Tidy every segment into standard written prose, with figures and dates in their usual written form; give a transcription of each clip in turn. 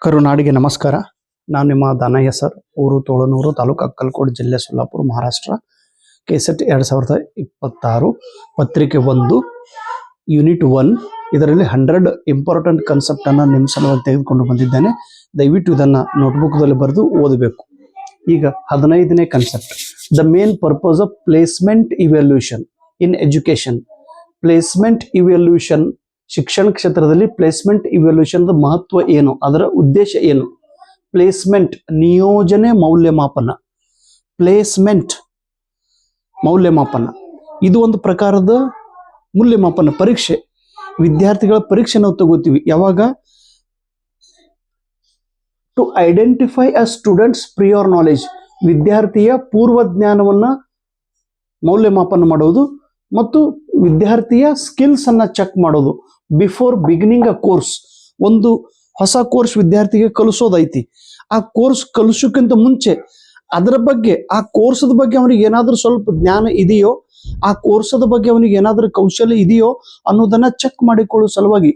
ಕರುನಾಡಿಗೆ ನಮಸ್ಕಾರ. ನಾನು ನಿಮ್ಮ ದಾನಯ್ಯ ಸರ್, ಊರು ತೋಳನೂರು, ತಾಲೂಕು ಅಕ್ಕಲಕೋಟೆ, ಜಿಲ್ಲೆ ಸೊಲ್ಲಾಪುರ, ಮಹಾರಾಷ್ಟ್ರ. ಕೆಸೆಟ್ 2026 ಪತ್ರಿಕೆ 1 ಯೂನಿಟ್ 1 ಇದರಲ್ಲಿ 100 ಇಂಪಾರ್ಟೆಂಟ್ ಕಾನ್ಸೆಪ್ಟನ್ನು ನಿಮ್ಮ ಸಲುವಾಗಿ ತೆಗೆದುಕೊಂಡು ಬಂದಿದ್ದೇನೆ. ದಯವಿಟ್ಟು ಇದನ್ನು ನೋಟ್ಬುಕ್ದಲ್ಲಿ ಬರೆದು ಓದಬೇಕು. ಈಗ 15ನೇ concept, the main purpose of placement evaluation in education. Placement evaluation ಶಿಕ್ಷಣ ಕ್ಷೇತ್ರದಲ್ಲಿ ಪ್ಲೇಸ್ಮೆಂಟ್ ಇವ್ಯಾಲ್ಯೂಷನ್ ಮಹತ್ವ ಏನು, ಅದರ ಉದ್ದೇಶ ಏನು? ಪ್ಲೇಸ್ಮೆಂಟ್ ನಿಯೋಜನೆ ಮೌಲ್ಯಮಾಪನ. ಪ್ಲೇಸ್ಮೆಂಟ್ ಮೌಲ್ಯಮಾಪನ ಇದು ಒಂದು ಪ್ರಕಾರದ ಮೌಲ್ಯಮಾಪನ ಪರೀಕ್ಷೆ. ವಿದ್ಯಾರ್ಥಿಗಳ ಪರೀಕ್ಷೆ ನಾವು ತಗೋತೀವಿ ಯಾವಾಗ? To identify a students prior knowledge, ವಿದ್ಯಾರ್ಥಿಯ ಪೂರ್ವ ಜ್ಞಾನವನ್ನ ಮೌಲ್ಯಮಾಪನ ಮಾಡೋದು ಮತ್ತು ವಿದ್ಯಾರ್ಥಿಯ ಸ್ಕಿಲ್ಸ್ ಅನ್ನ ಚೆಕ್ ಮಾಡೋದು. ಬಿಫೋರ್ ಬಿಗಿನಿಂಗ್ ಅ ಕೋರ್ಸ್, ಒಂದು ಹೊಸ ಕೋರ್ಸ್ ವಿದ್ಯಾರ್ಥಿಗೆ ಕಲಿಸೋದೈತಿ. ಆ ಕೋರ್ಸ್ ಕಲಿಸೋಕ್ಕಿಂತ ಮುಂಚೆ ಅದರ ಬಗ್ಗೆ, ಆ ಕೋರ್ಸದ ಬಗ್ಗೆ ಅವನಿಗೆ ಏನಾದರೂ ಸ್ವಲ್ಪ ಜ್ಞಾನ ಇದೆಯೋ, ಆ ಕೋರ್ಸದ ಬಗ್ಗೆ ಅವನಿಗೆ ಏನಾದರೂ ಕೌಶಲ್ಯ ಇದೆಯೋ ಅನ್ನೋದನ್ನ ಚೆಕ್ ಮಾಡಿಕೊಳ್ಳುವ ಸಲುವಾಗಿ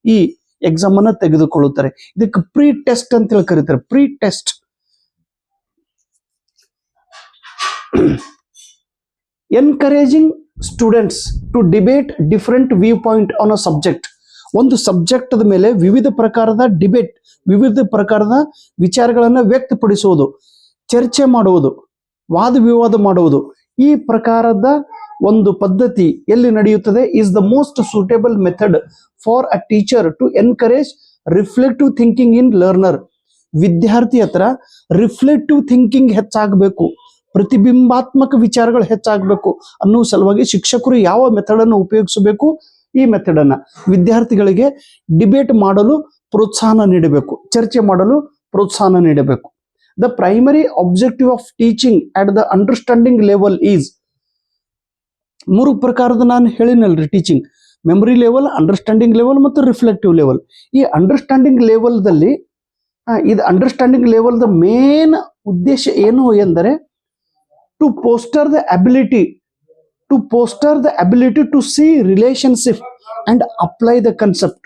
ಈ ಎಕ್ಸಾಮ್ ಅನ್ನ ತೆಗೆದುಕೊಳ್ಳುತ್ತಾರೆ. ಇದಕ್ಕೆ ಪ್ರೀ ಟೆಸ್ಟ್ ಅಂತ ಹೇಳಿ ಕರೀತಾರೆ. Pre test. Encouraging students to debate different view point on a subject. ಒಂದು ಸಬ್ಜೆಕ್ಟ್ ಮೇಲೆ ವಿವಿಧ ಪ್ರಕಾರದ ಡಿಬೇಟ್, ವಿವಿಧ ಪ್ರಕಾರದ ವಿಚಾರಗಳನ್ನು ವ್ಯಕ್ತಪಡಿಸುವುದು, ಚರ್ಚೆ ಮಾಡುವುದು, ವಾದ ವಿವಾದ ಮಾಡುವುದು, ಈ ಪ್ರಕಾರದ ಒಂದು ಪದ್ಧತಿ ಎಲ್ಲಿ ನಡೆಯುತ್ತದೆ? Is the most suitable method for a teacher to encourage reflective thinking in learner. ವಿದ್ಯಾರ್ಥಿ ಹತ್ರ ರಿಫ್ಲೆಕ್ಟಿವ್ ಥಿಂಕಿಂಗ್ ಹೆಚ್ಚಾಗಬೇಕು, ಪ್ರತಿಬಿಂಬಾತ್ಮಕ ವಿಚಾರಗಳು ಹೆಚ್ಚಾಗಬೇಕು ಅನ್ನೋ ಸಲುವಾಗಿ ಶಿಕ್ಷಕರು ಯಾವ ಮೆಥಡ್ ಅನ್ನು ಉಪಯೋಗಿಸಬೇಕು? ಈ ಮೆಥಡ್ ಅನ್ನ ವಿದ್ಯಾರ್ಥಿಗಳಿಗೆ ಡಿಬೇಟ್ ಮಾಡಲು ಪ್ರೋತ್ಸಾಹನ ನೀಡಬೇಕು, ಚರ್ಚೆ ಮಾಡಲು ಪ್ರೋತ್ಸಾಹನ ನೀಡಬೇಕು. The primary objective of teaching at the understanding level is, ಮೂರು ಪ್ರಕಾರದ ನಾನು ಹೇಳಿನಲ್ರಿ teaching: memory level, understanding level ಮತ್ತು ರಿಫ್ಲೆಕ್ಟಿವ್ ಲೆವೆಲ್. ಈ ಅಂಡರ್ಸ್ಟ್ಯಾಂಡಿಂಗ್ ಲೆವೆಲ್ದಲ್ಲಿ ಇದು ಅಂಡರ್ಸ್ಟ್ಯಾಂಡಿಂಗ್ ಲೆವೆಲ್ ದ ಮೇನ್ ಉದ್ದೇಶ ಏನು ಎಂದರೆ to foster the ability to see relationship and apply the concept.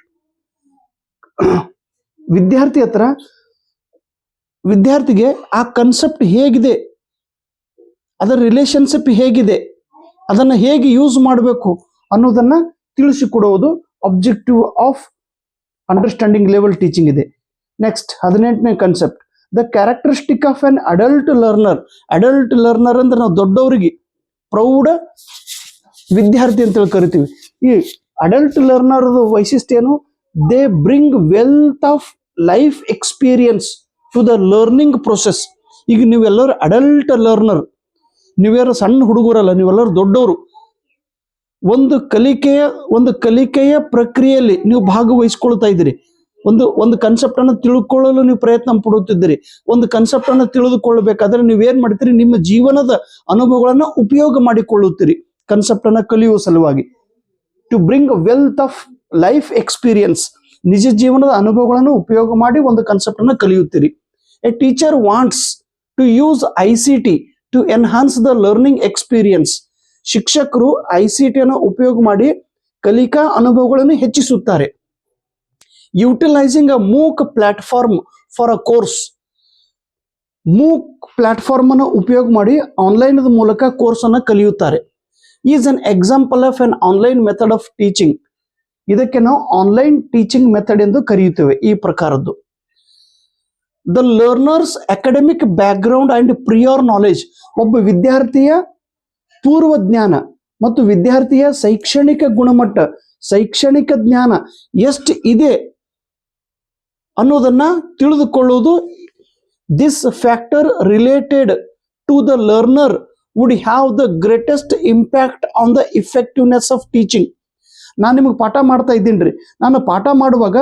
ವಿದ್ಯಾರ್ಥಿಗೆ ಆ ಕನ್ಸೆಪ್ಟ್ ಹೇಗಿದೆ, ಅದರ ರಿಲೇಶನ್ಶಿಪ್ ಹೇಗಿದೆ, ಅದನ್ನು ಹೇಗೆ ಯೂಸ್ ಮಾಡಬೇಕು ಅನ್ನೋದನ್ನ ತಿಳಿಸಿಕೊಡುವುದು objective of understanding level teaching ಇದೆ. ನೆಕ್ಸ್ಟ್ 18ನೇ concept, the characteristic of an adult learner. Adult learner ಅಂದ್ರೆ ನಾವು ದೊಡ್ಡವರಿಗೆ, ಪ್ರೌಢ ವಿದ್ಯಾರ್ಥಿ ಅಂತೇಳಿ ಕರಿತೀವಿ. ಈ ಅಡಲ್ಟ್ ಲರ್ನರ್ ವೈಶಿಷ್ಟ್ಯ ಏನು? They bring wealth of life experience to the learning process. ಈಗ ನೀವೆಲ್ಲರೂ ಅಡಲ್ಟ್ ಲರ್ನರ್, ನೀವ್ಯಾರು ಸಣ್ಣ ಹುಡುಗರಲ್ಲ, ನೀವೆಲ್ಲರೂ ದೊಡ್ಡವರು. ಒಂದು ಕಲಿಕೆಯ ಪ್ರಕ್ರಿಯೆಯಲ್ಲಿ ನೀವು ಭಾಗವಹಿಸ್ಕೊಳ್ತಾ ಇದ್ದೀರಿ. ಒಂದು ಕಾನ್ಸೆಪ್ಟ್ ಅನ್ನು ತಿಳ್ಕೊಳ್ಳಲು ನೀವು ಪ್ರಯತ್ನ ಪಡುತ್ತಿದ್ದೀರಿ. ಒಂದು ಕಾನ್ಸೆಪ್ಟ್ ಅನ್ನು ತಿಳಿದುಕೊಳ್ಳಬೇಕಾದ್ರೆ ನೀವೇನ್ ಮಾಡ್ತೀರಿ? ನಿಮ್ಮ ಜೀವನದ ಅನುಭವಗಳನ್ನ ಉಪಯೋಗ ಮಾಡಿಕೊಳ್ಳುತ್ತೀರಿ ಕಾನ್ಸೆಪ್ಟ್ ಅನ್ನ ಕಲಿಯುವ ಸಲುವಾಗಿ. To bring wealth of life experience, ನಿಜ ಜೀವನದ ಅನುಭವಗಳನ್ನು ಉಪಯೋಗ ಮಾಡಿ ಒಂದು ಕಾನ್ಸೆಪ್ಟ್ ಅನ್ನು ಕಲಿಯುತ್ತೀರಿ. A teacher wants to use ICT to enhance the learning experience. ಶಿಕ್ಷಕರು ICT ಅನ್ನು ಉಪಯೋಗ ಮಾಡಿ ಕಲಿಕಾ ಅನುಭವಗಳನ್ನು ಹೆಚ್ಚಿಸುತ್ತಾರೆ. Utilising a MOOC platform for a course. MOOC platform ಅನ್ನು ಉಪಯೋಗ ಮಾಡಿ ಆನ್ಲೈನ್ ಮೂಲಕ ಕೋರ್ಸ್ ಅನ್ನು ಕಲಿಯುತ್ತಾರೆ. Is an example of an online method of teaching. ಇದಕ್ಕೆ ನಾವು ಆನ್ಲೈನ್ ಟೀಚಿಂಗ್ ಮೆಥಡ್ ಎಂದು ಕರೆಯುತ್ತೇವೆ. ಈ ಪ್ರಕಾರದ್ದು the learners academic background and prior knowledge. ಒಬ್ಬ ವಿದ್ಯಾರ್ಥಿಯ ಪೂರ್ವ ಜ್ಞಾನ ಮತ್ತು ವಿದ್ಯಾರ್ಥಿಯ ಶೈಕ್ಷಣಿಕ ಗುಣಮಟ್ಟ, ಶೈಕ್ಷಣಿಕ ಜ್ಞಾನ ಎಷ್ಟು ಇದೆ ಅನ್ನೋದನ್ನ ತಿಳಿದುಕೊಳ್ಳುವುದು. This factor related to the learner would have the greatest impact on the effectiveness of teaching. ನಾನು ನಿಮಗೆ ಪಾಠ ಮಾಡ್ತಾ ಇದ್ದೀನಿ ರೀ, ನಾನು ಪಾಠ ಮಾಡುವಾಗ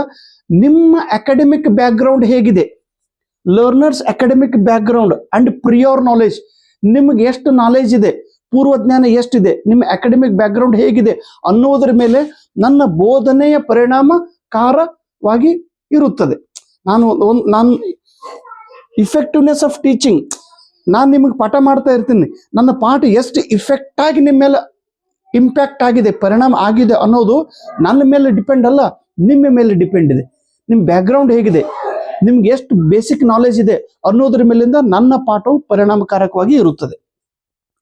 ನಿಮ್ಮ ಅಕಾಡೆಮಿಕ್ ಬ್ಯಾಕ್ಗ್ರೌಂಡ್ ಹೇಗಿದೆ, learners academic background and prior knowledge, ನಿಮ್ಗೆ ಎಷ್ಟು ನಾಲೆಜ್ ಇದೆ, ಪೂರ್ವ ಜ್ಞಾನ ಎಷ್ಟಿದೆ, ನಿಮ್ಮ ಅಕಾಡೆಮಿಕ್ ಬ್ಯಾಕ್ಗ್ರೌಂಡ್ ಹೇಗಿದೆ ಅನ್ನೋದರ ಮೇಲೆ ನನ್ನ ಬೋಧನೆಯ ಪರಿಣಾಮಕಾರವಾಗಿ ಇರುತ್ತದೆ. ನಾನು ಇಫೆಕ್ಟಿವ್ನೆಸ್ ಆಫ್ ಟೀಚಿಂಗ್, ನಾನು ನಿಮಗೆ ಪಾಠ ಮಾಡ್ತಾ ಇರ್ತೀನಿ, ನನ್ನ ಪಾಠ ಎಷ್ಟು ಇಫೆಕ್ಟ್ ಆಗಿ ನಿಮ್ಮ ಮೇಲೆ ಇಂಪ್ಯಾಕ್ಟ್ ಆಗಿದೆ, ಪರಿಣಾಮ ಆಗಿದೆ ಅನ್ನೋದು ನನ್ನ ಮೇಲೆ ಡಿಪೆಂಡ್ ಅಲ್ಲ, ನಿಮ್ಮ ಮೇಲೆ ಡಿಪೆಂಡ್ ಇದೆ. ನಿಮ್ಮ ಬ್ಯಾಕ್ಗ್ರೌಂಡ್ ಹೇಗಿದೆ, ನಿಮ್ಗೆ ಎಷ್ಟು ಬೇಸಿಕ್ ನಾಲೆಜ್ ಇದೆ ಅನ್ನೋದ್ರ ಮೇಲಿಂದ ನನ್ನ ಪಾಠವು ಪರಿಣಾಮಕಾರಕವಾಗಿ ಇರುತ್ತದೆ.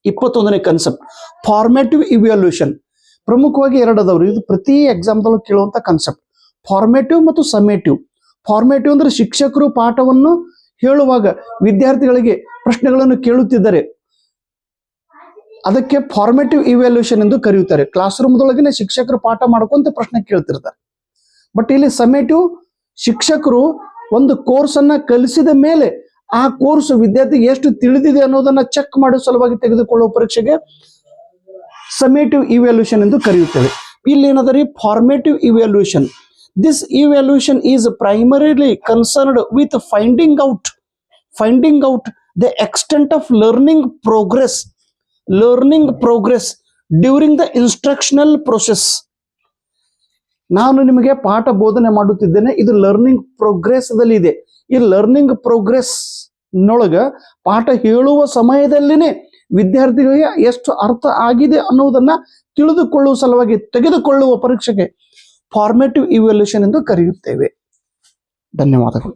21ನೇ ಕನ್ಸೆಪ್ಟ್ ಫಾರ್ಮೇಟಿವ್ ಇವ್ಯಾಲ್ಯೂಷನ್. ಪ್ರಮುಖವಾಗಿ ಎರಡು ಅದಾವ್ರಿ, ಇದು ಪ್ರತಿ ಎಕ್ಸಾಮ್ದಲ್ಲೂ ಕೇಳುವಂತ ಕನ್ಸೆಪ್ಟ್, ಫಾರ್ಮೇಟಿವ್ ಮತ್ತು ಸಮೇಟಿವ್. ಫಾರ್ಮೇಟಿವ್ ಅಂದ್ರೆ ಶಿಕ್ಷಕರು ಪಾಠವನ್ನು ಹೇಳುವಾಗ ವಿದ್ಯಾರ್ಥಿಗಳಿಗೆ ಪ್ರಶ್ನೆಗಳನ್ನು ಕೇಳುತ್ತಿದ್ದಾರೆ, ಅದಕ್ಕೆ ಫಾರ್ಮೇಟಿವ್ ಇವ್ಯಾಲ್ಯೂಷನ್ ಎಂದು ಕರೆಯುತ್ತಾರೆ. ಕ್ಲಾಸ್ ರೂಮ್ದೊಳಗಿನ ಶಿಕ್ಷಕರು ಪಾಠ ಮಾಡ್ಕೊಂತ ಪ್ರಶ್ನೆ ಕೇಳ್ತಿರ್ತಾರೆ. ಬಟ್ ಇಲ್ಲಿ ಸಮೇಟಿವ್, ಶಿಕ್ಷಕರು ಒಂದು ಕೋರ್ಸ್ ಅನ್ನ ಕಲಿಸಿದ ಮೇಲೆ ಆ ಕೋರ್ಸ್ ವಿದ್ಯಾರ್ಥಿಗೆ ಎಷ್ಟು ತಿಳಿದಿದೆ ಅನ್ನೋದನ್ನ ಚೆಕ್ ಮಾಡೋ ಸಲುವಾಗಿ ತೆಗೆದುಕೊಳ್ಳುವ ಪರೀಕ್ಷೆಗೆ ಸಮೇಟಿವ್ ಇವ್ಯಾಲ್ಯೂಷನ್ ಎಂದು ಕರೆಯುತ್ತೇವೆ. ಇಲ್ಲಿ ಏನದರಿ formative evaluation. This evaluation is primarily concerned with finding out the extent of learning progress during the instructional process. ನಾನು ನಿಮಗೆ ಪಾಠ ಬೋಧನೆ ಮಾಡುತ್ತಿದ್ದೇನೆ, ಇದು ಲರ್ನಿಂಗ್ ಪ್ರೋಗ್ರೆಸ್ ದಲ್ಲಿ ಇದೆ. ಈ ಲರ್ನಿಂಗ್ ಪ್ರೋಗ್ರೆಸ್ ನೊಳಗ ಪಾಠ ಹೇಳುವ ಸಮಯದಲ್ಲಿನೇ ವಿದ್ಯಾರ್ಥಿಗಳಿಗೆ ಎಷ್ಟು ಅರ್ಥ ಆಗಿದೆ ಅನ್ನುವುದನ್ನ ತಿಳಿದುಕೊಳ್ಳುವ ಸಲುವಾಗಿ ತೆಗೆದುಕೊಳ್ಳುವ ಪರೀಕ್ಷೆಗೆ ಫಾರ್ಮೇಟಿವ್ ಇವ್ಯಾಲ್ಯೂಷನ್ ಎಂದು ಕರೆಯುತ್ತೇವೆ. ಧನ್ಯವಾದಗಳು.